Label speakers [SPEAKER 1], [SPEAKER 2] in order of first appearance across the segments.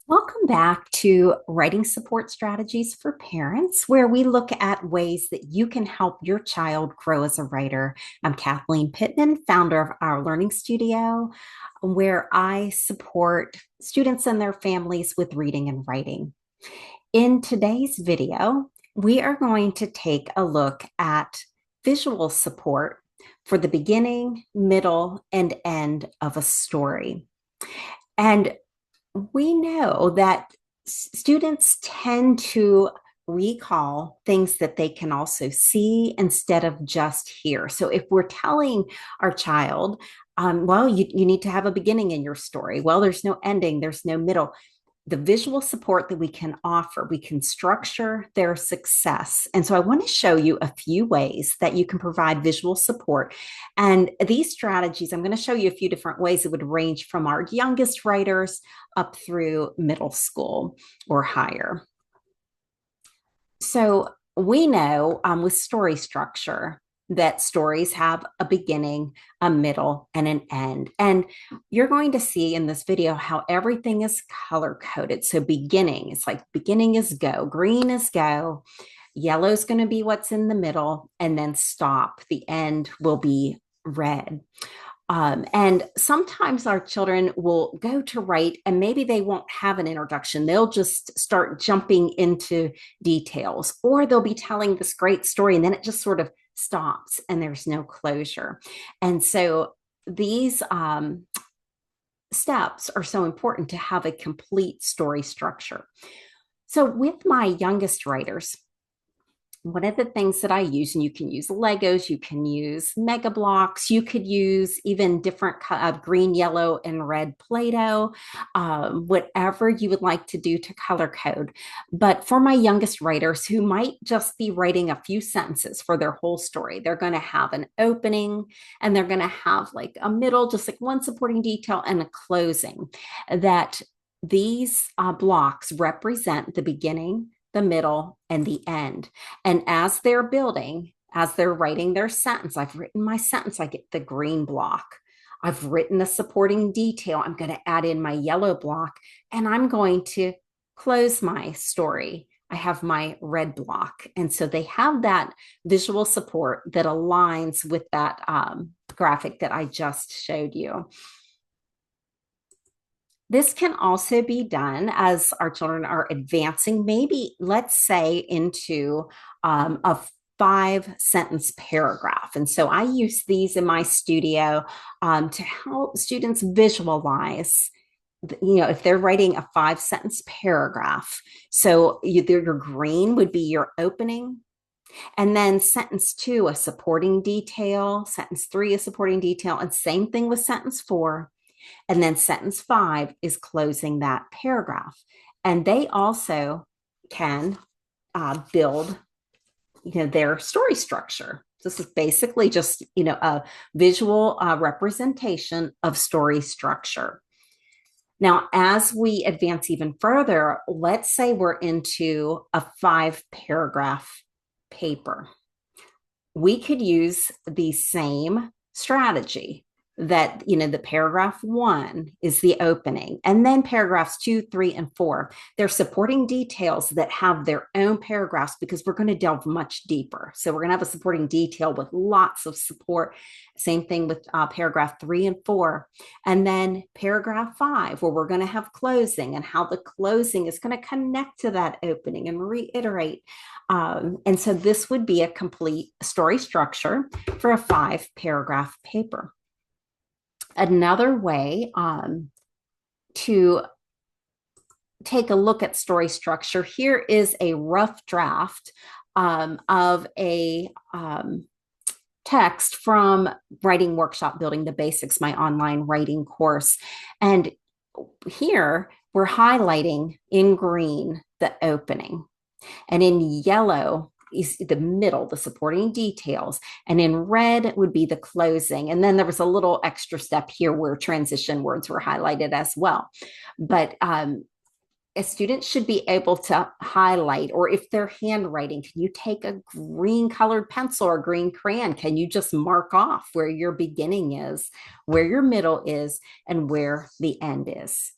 [SPEAKER 1] Welcome back to Writing Support Strategies for Parents, where we look at ways that you can help your child grow as a writer. I'm Kathleen Pittman, founder of Our Learning Studio, where I support students and their families with reading and writing. In today's video, we are going to take a look at visual support for the beginning, middle, and end of a story. And we know that students tend to recall things that they can also see instead of just hear. So if we're telling our child, well, you need to have a beginning in your story. Well, there's no ending, there's no middle. The visual support that we can offer, we can structure their success. And so I want to show you a few ways that you can provide visual support. And these strategies, I'm going to show you a few different ways. It would range from our youngest writers up through middle school or higher. So we know with story structure that stories have a beginning, a middle, and an end. And you're going to see in this video how everything is color coded. So beginning, it's like beginning is go, green is go, yellow is going to be what's in the middle, and then stop. The end will be red. And sometimes our children will go to write and maybe they won't have an introduction. They'll just start jumping into details, or they'll be telling this great story and then it just sort of stops and there's no closure. And so these steps are so important to have a complete story structure. So with my youngest writers, one of the things that I use, and you can use Legos, you can use Mega Blocks, you could use even different green, yellow, and red Play-Doh, whatever you would like to do to color code. But for my youngest writers who might just be writing a few sentences for their whole story, they're going to have an opening and they're going to have like a middle, just like one supporting detail and a closing. That these blocks represent the beginning, the middle, and the end. And as they're building, as they're writing their sentence, I've written my sentence, I get the green block. I've written the supporting detail. I'm going to add in my yellow block and I'm going to close my story. I have my red block. And so they have that visual support that aligns with that graphic that I just showed you. This can also be done as our children are advancing, maybe let's say into a 5 sentence paragraph. And so I use these in my studio to help students visualize, if they're writing a 5 sentence paragraph. So your green would be your opening. And then sentence 2, a supporting detail, sentence 3, a supporting detail, and same thing with sentence 4. And then sentence 5 is closing that paragraph. And they also can build, their story structure. This is basically just, a visual representation of story structure. Now, as we advance even further, let's say we're into a 5-paragraph paper. We could use the same strategy that, the paragraph 1 is the opening, and then paragraphs 2, 3, and 4, they're supporting details that have their own paragraphs because we're going to delve much deeper. So we're going to have a supporting detail with lots of support. Same thing with paragraph 3 and 4. And then paragraph 5, where we're going to have closing and how the closing is going to connect to that opening and reiterate. And so this would be a complete story structure for a 5-paragraph paper. Another way to take a look at story structure, here is a rough draft of a text from Writing Workshop Building the Basics, my online writing course. And here we're highlighting in green the opening, and in yellow is the middle, the supporting details, and in red would be the closing. And then there was a little extra step here where transition words were highlighted as well. But a student should be able to highlight, or if they're handwriting, can you take a green colored pencil or green crayon? Can you just mark off where your beginning is, where your middle is, and where the end is?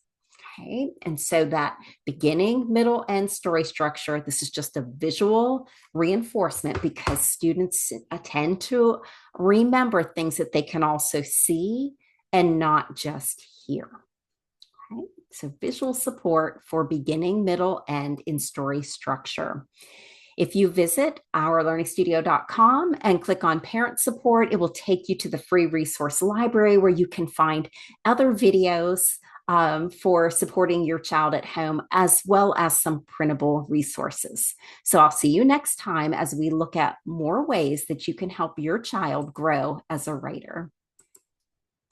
[SPEAKER 1] Okay. And so that beginning, middle, end story structure, this is just a visual reinforcement because students tend to remember things that they can also see and not just hear. Okay. So visual support for beginning, middle, end in story structure. If you visit ourlearningstudio.com and click on parent support, it will take you to the free resource library where you can find other videos for supporting your child at home, as well as some printable resources. So I'll see you next time as we look at more ways that you can help your child grow as a writer.